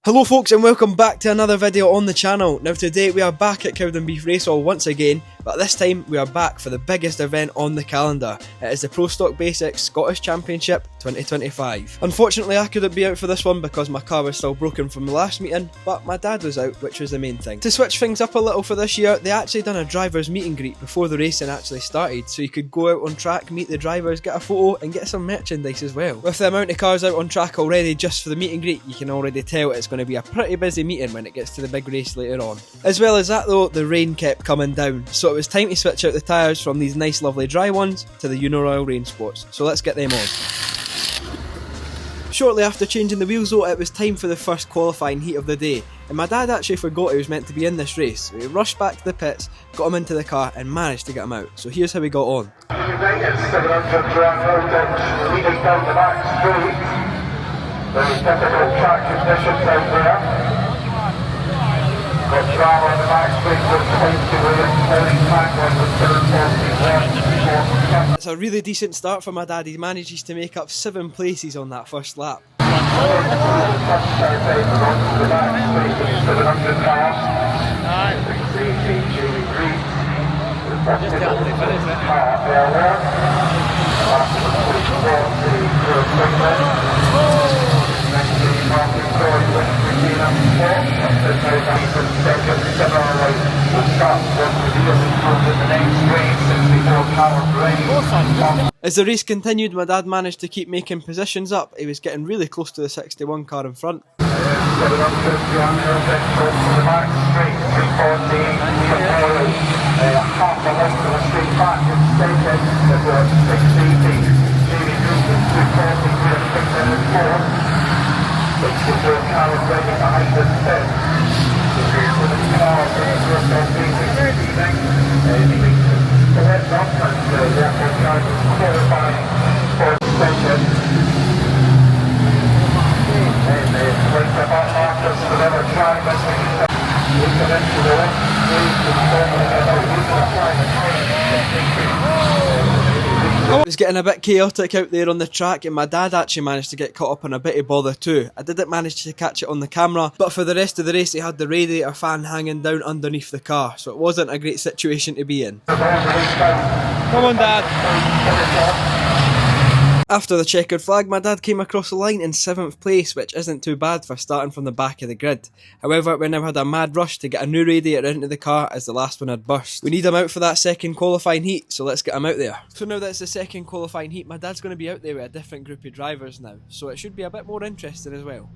Hello folks and welcome back to another video on the channel. Now today we are back at Cowden Beef Racehall once again, but this time we are back for the biggest event on the calendar. It is the Pro Stock Basics Scottish Championship 2025. Unfortunately I couldn't be out for this one because my car was still broken from the last meeting, but my dad was out, which was the main thing. To switch things up a little for this year, they actually done a drivers meet and greet before the racing actually started, so you could go out on track, meet the drivers, get a photo and get some merchandise as well. With the amount of cars out on track already just for the meet and greet, you can already tell it's going to be a pretty busy meeting when it gets to the big race later on. As well as that though, the rain kept coming down, so it was time to switch out the tyres from these nice lovely dry ones to the Uniroyal Rain Sports, so let's get them on. Shortly after changing the wheels though, it was time for the first qualifying heat of the day, and my dad actually forgot he was meant to be in this race, so he rushed back to the pits, got him into the car and managed to get him out, so here's how we got on. United 700 round leading down the back straight. Very difficult track conditions out there. Got travel on the back straight with Safety Williams holding back on the 741. It's a really decent start for my dad. He manages to make up 7 places on that first lap. As the race continued, my dad managed to keep making positions up. He was getting really close to the 61 car in front. It was getting a bit chaotic out there on the track, and my dad actually managed to get caught up in a bit of bother too. I didn't manage to catch it on the camera, but for the rest of the race he had the radiator fan hanging down underneath the car, so it wasn't a great situation to be in. Come on Dad! After the checkered flag, my dad came across the line in 7th place, which isn't too bad for starting from the back of the grid. However, we now had a mad rush to get a new radiator into the car as the last one had burst. We need him out for that second qualifying heat, so let's get him out there. So now that it's the second qualifying heat, my dad's going to be out there with a different group of drivers now, so it should be a bit more interesting as well.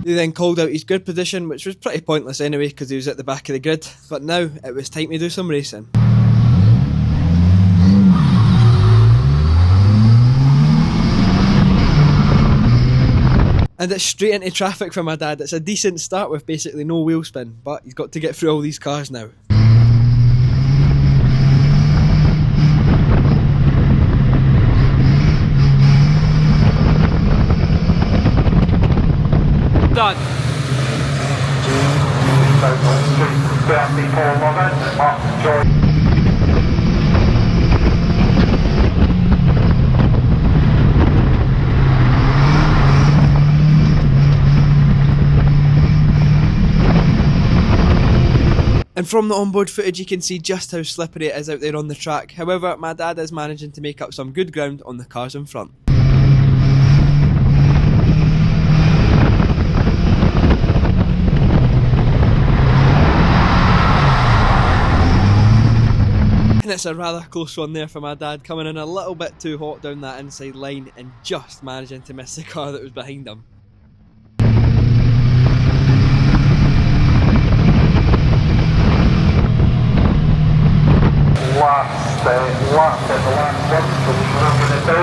He then called out his grid position, which was pretty pointless anyway because he was at the back of the grid, but now it was time to do some racing. And it's straight into traffic for my dad. It's a decent start with basically no wheel spin, but he's got to get through all these cars now. Done. And from the onboard footage you can see just how slippery it is out there on the track. However, my dad is managing to make up some good ground on the cars in front. And it's a rather close one there for my dad, coming in a little bit too hot down that inside line and just managing to miss the car that was behind him. Last in the last one, so we're going to do.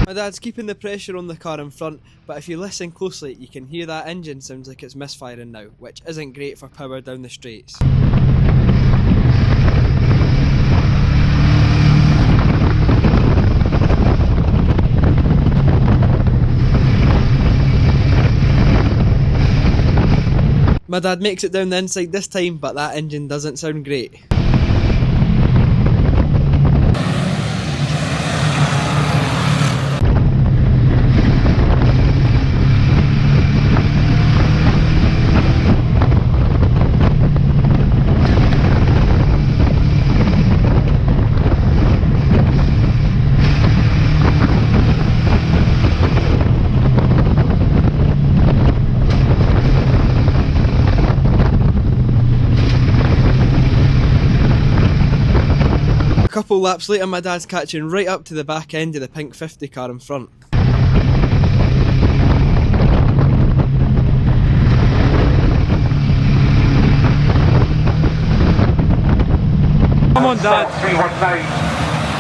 My dad's keeping the pressure on the car in front, but if you listen closely you can hear that engine sounds like it's misfiring now, which isn't great for power down the straights. My dad makes it down the inside this time, but that engine doesn't sound great. A couple laps later, my dad's catching right up to the back end of the pink 50 car in front. Come on, Dad. 319.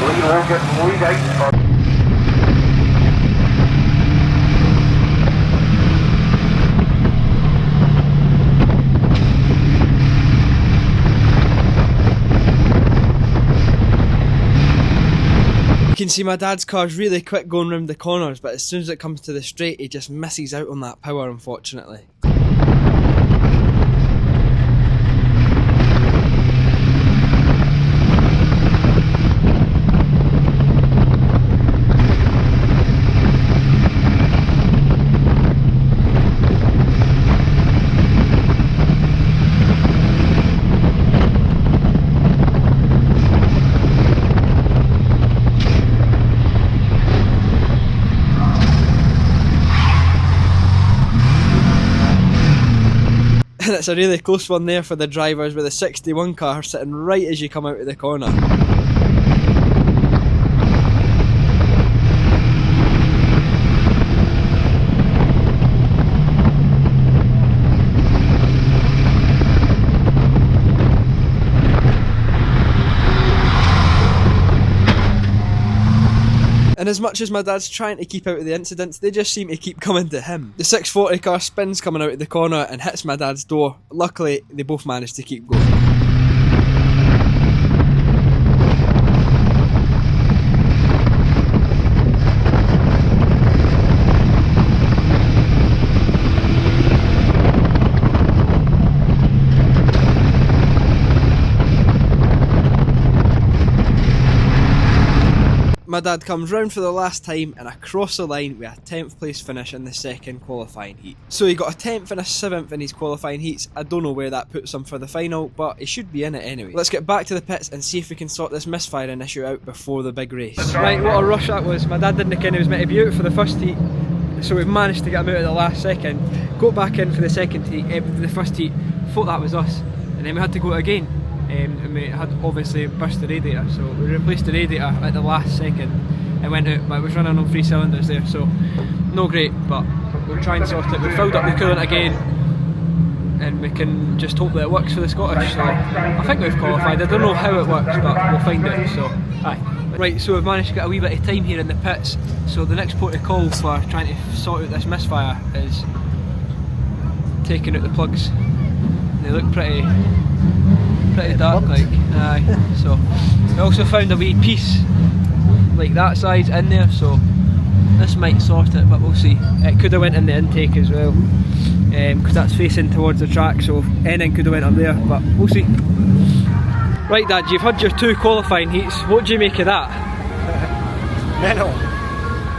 Lee Logan leading. You can see my dad's car's really quick going round the corners, but as soon as it comes to the straight, he just misses out on that power, unfortunately. And it's a really close one there for the drivers, with the 61 car sitting right as you come out of the corner. And as much as my dad's trying to keep out of the incidents, they just seem to keep coming to him. The 640 car spins coming out of the corner and hits my dad's door. Luckily, they both managed to keep going. My dad comes round for the last time, and across the line with a 10th place finish in the second qualifying heat. So he got a 10th and a 7th in his qualifying heats. I don't know where that puts him for the final, but he should be in it anyway. Let's get back to the pits and see if we can sort this misfiring issue out before the big race. Right, what a rush that was. My dad didn't think he was meant to be out for the first heat, so we've managed to get him out at the last second. Got back in for the second heat, the first heat, thought that was us, and then we had to go again. And we had obviously burst the radiator, so we replaced the radiator at the last second and went out, but it was running on 3 cylinders there, so no great, but we'll try and sort it. We filled up the coolant again and we can just hope that it works for the Scottish, so I think we've qualified. I don't know how it works, but we'll find out, so aye. Right, so we've managed to get a wee bit of time here in the pits, so the next port of call for trying to sort out this misfire is taking out the plugs. They look pretty dark, like, aye. So we also found a wee piece like that size in there, so this might sort it, but we'll see. It could have went in the intake as well, because that's facing towards the track, so anything could have went up there, but we'll see. Right, Dad, you've had your 2 qualifying heats. What do you make of that?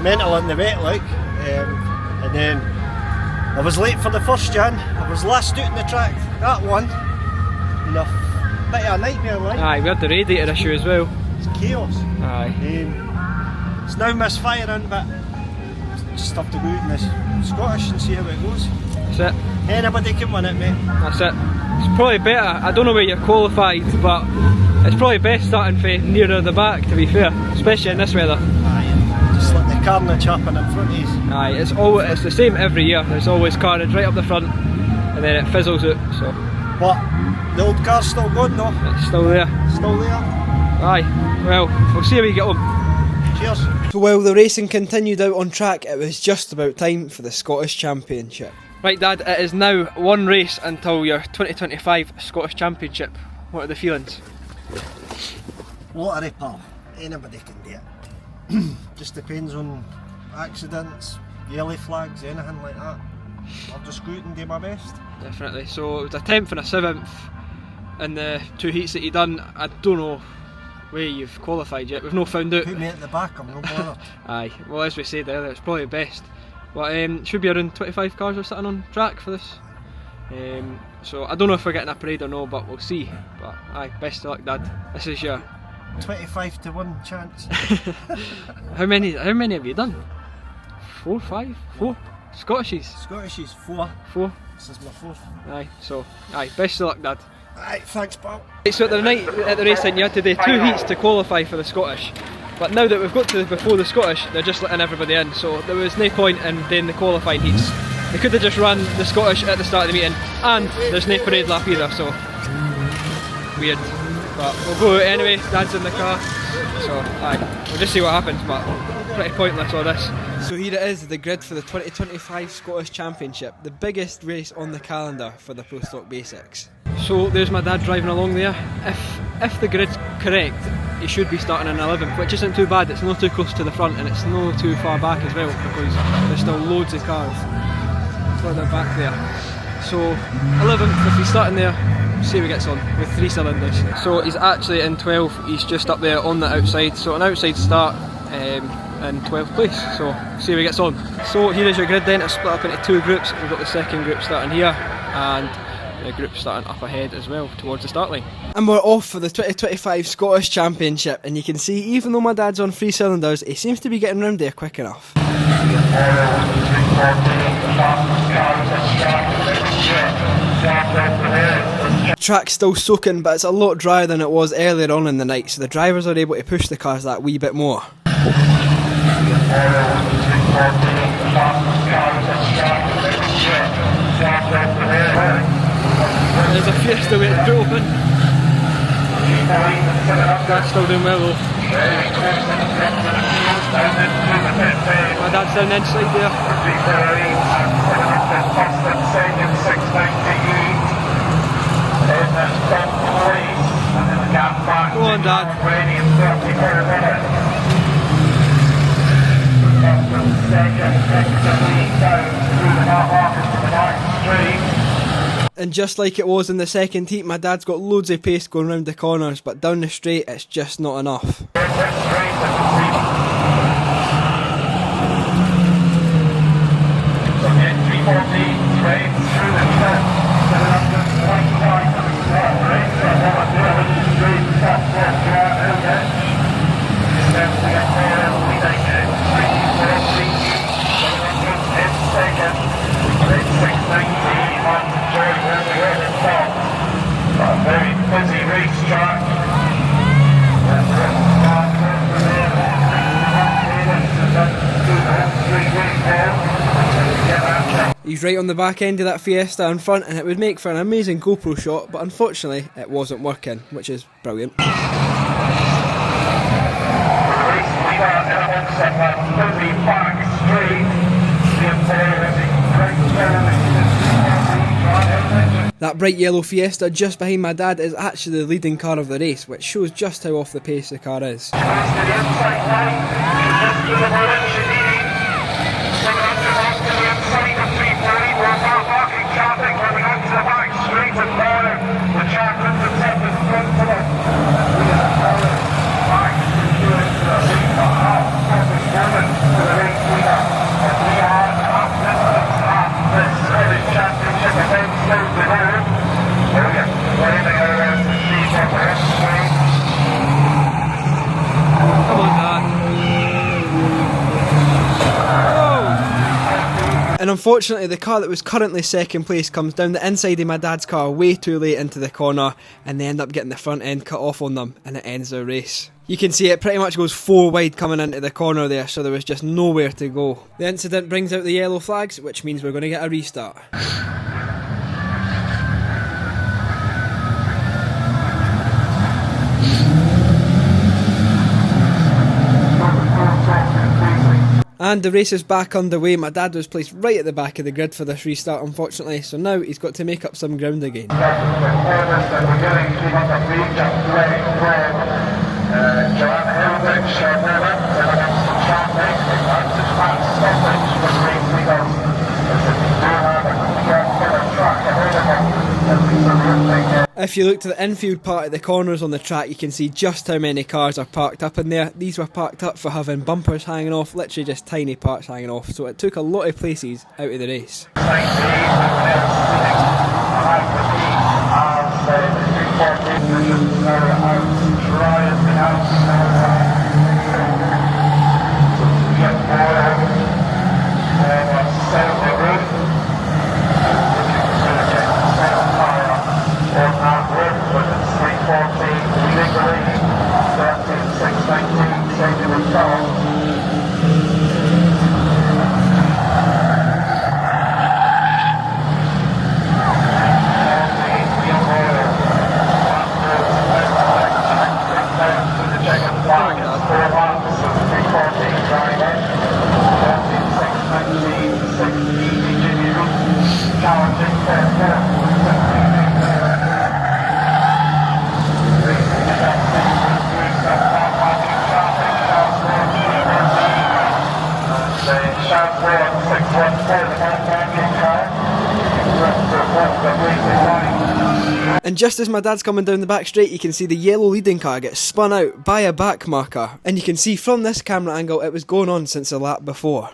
mental in the wet, like, and then I was late for the first Jan. I was last out in the track that one. Enough. Bit of a nightmare, like. Aye, we had the radiator issue as well. It's chaos. Aye. It's now misfiring, but just have to go out in this Scottish and see how it goes. That's it. Anybody can win it, mate. That's it. It's probably better. I don't know where you're qualified, but it's probably best starting from nearer the back, to be fair, especially in this weather. Aye. Just let the carnage happen in front of you. Aye, it's the same every year. There's always carnage right up the front, and then it fizzles out. So. But the old car's still going though. It's still there. Still there. Aye. Well, we'll see how we get on. Cheers. So while the racing continued out on track, it was just about time for the Scottish Championship. Right, Dad, it is now one race until your 2025 Scottish Championship. What are the feelings? Lottery, pal. Anybody can do it. Just depends on accidents, yellow flags, anything like that. I'll just go out and do my best. Definitely. So it was a 10th and a 7th in the 2 heats that you done. I don't know where you've qualified yet. We've not found out. Put me at the back, I'm not bothered. Aye. Well, as we said earlier, it's probably best. But should be around 25 cars are sitting on track for this. So I don't know if we're getting a parade or no, but we'll see. But aye, best of luck, Dad. This is your 25 to 1 chance. How many have you done? 4, 5, 4 Scottishes. Scottish is 4. 4. This is my 4th. Aye. So aye, best of luck, Dad. Aye, thanks, pal. Right, so at the night at the racing, you had to do 2 heats to qualify for the Scottish. But now that we've got to before the Scottish, they're just letting everybody in. So there was no point in doing the qualifying heats. They could have just run the Scottish at the start of the meeting, and there's no parade lap either. So weird. But we'll go out anyway. Dad's in the car. So aye, we'll just see what happens. But pretty pointless all this. So here it is, the grid for the 2025 Scottish Championship, the biggest race on the calendar for the Pro Stock Basics. So there's my dad driving along there. If the grid's correct, he should be starting in 11th, which isn't too bad. It's not too close to the front and it's not too far back as well, because there's still loads of cars further back there. So 11th, if he's starting there, see how he gets on with 3 cylinders. So he's actually in 12th, he's just up there on the outside, so an outside start in 12th place, so see how he gets on. So here is your grid then. It's split up into 2 groups. We've got the second group starting here and the group starting up ahead as well towards the start line. And we're off for the 2025 Scottish Championship, and you can see even though my dad's on 3 cylinders, he seems to be getting round there quick enough. Track's still soaking, but it's a lot drier than it was earlier on in the night, so the drivers are able to push the cars that wee bit more. There's a Fiesta waiting to open. Dad's still doing well though. My dad's down the inside there. Go on, Dad. And just like it was in the second heat, my dad's got loads of pace going round the corners, but down the straight it's just not enough. Very busy racetrack. He's right on the back end of that Fiesta in front, and it would make for an amazing GoPro shot, but unfortunately it wasn't working, which is brilliant. That bright yellow Fiesta just behind my dad is actually the leading car of the race, which shows just how off the pace the car is. And unfortunately the car that was currently second place comes down the inside of my dad's car way too late into the corner, and they end up getting the front end cut off on them, and it ends the race. You can see it pretty much goes 4 wide coming into the corner there, so there was just nowhere to go. The incident brings out the yellow flags, which means we're going to get a restart. And the race is back underway. My dad was placed right at the back of the grid for this restart, unfortunately, so now he's got to make up some ground again. If you look to the infield part of the corners on the track, you can see just how many cars are parked up in there. These were parked up for having bumpers hanging off, literally just tiny parts hanging off, so it took a lot of places out of the race. And just as my dad's coming down the back straight, you can see the yellow leading car get spun out by a back marker. And you can see from this camera angle it was going on since the lap before.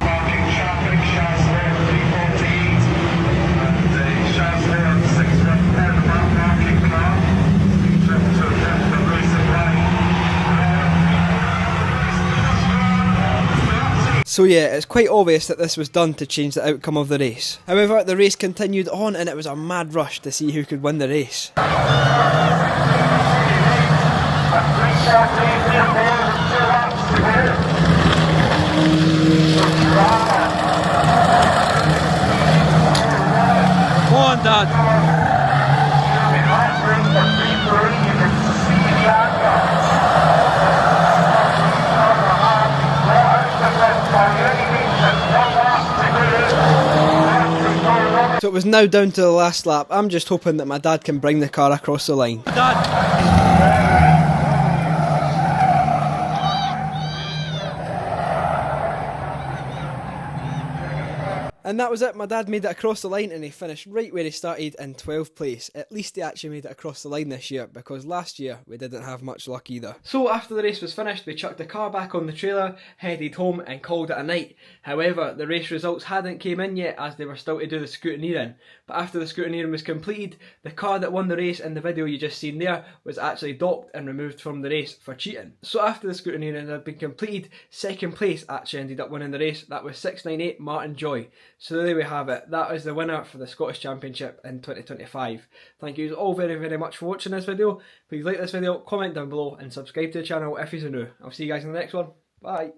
So yeah, it's quite obvious that this was done to change the outcome of the race. However, the race continued on and it was a mad rush to see who could win the race. Come on, Dad. So it was now down to the last lap. I'm just hoping that my dad can bring the car across the line. Dad. And that was it, my dad made it across the line and he finished right where he started in 12th place. At least he actually made it across the line this year, because last year we didn't have much luck either. So after the race was finished, we chucked the car back on the trailer, headed home and called it a night. However, the race results hadn't came in yet as they were still to do the scrutineering. But after the scrutineering was completed, the car that won the race in the video you just seen there was actually docked and removed from the race for cheating. So after the scrutineering had been completed, second place actually ended up winning the race. That was 698 Martin Joy. So there we have it. That is the winner for the Scottish Championship in 2025. Thank you all very much for watching this video. Please like this video, comment down below and subscribe to the channel if you're new. I'll see you guys in the next one. Bye.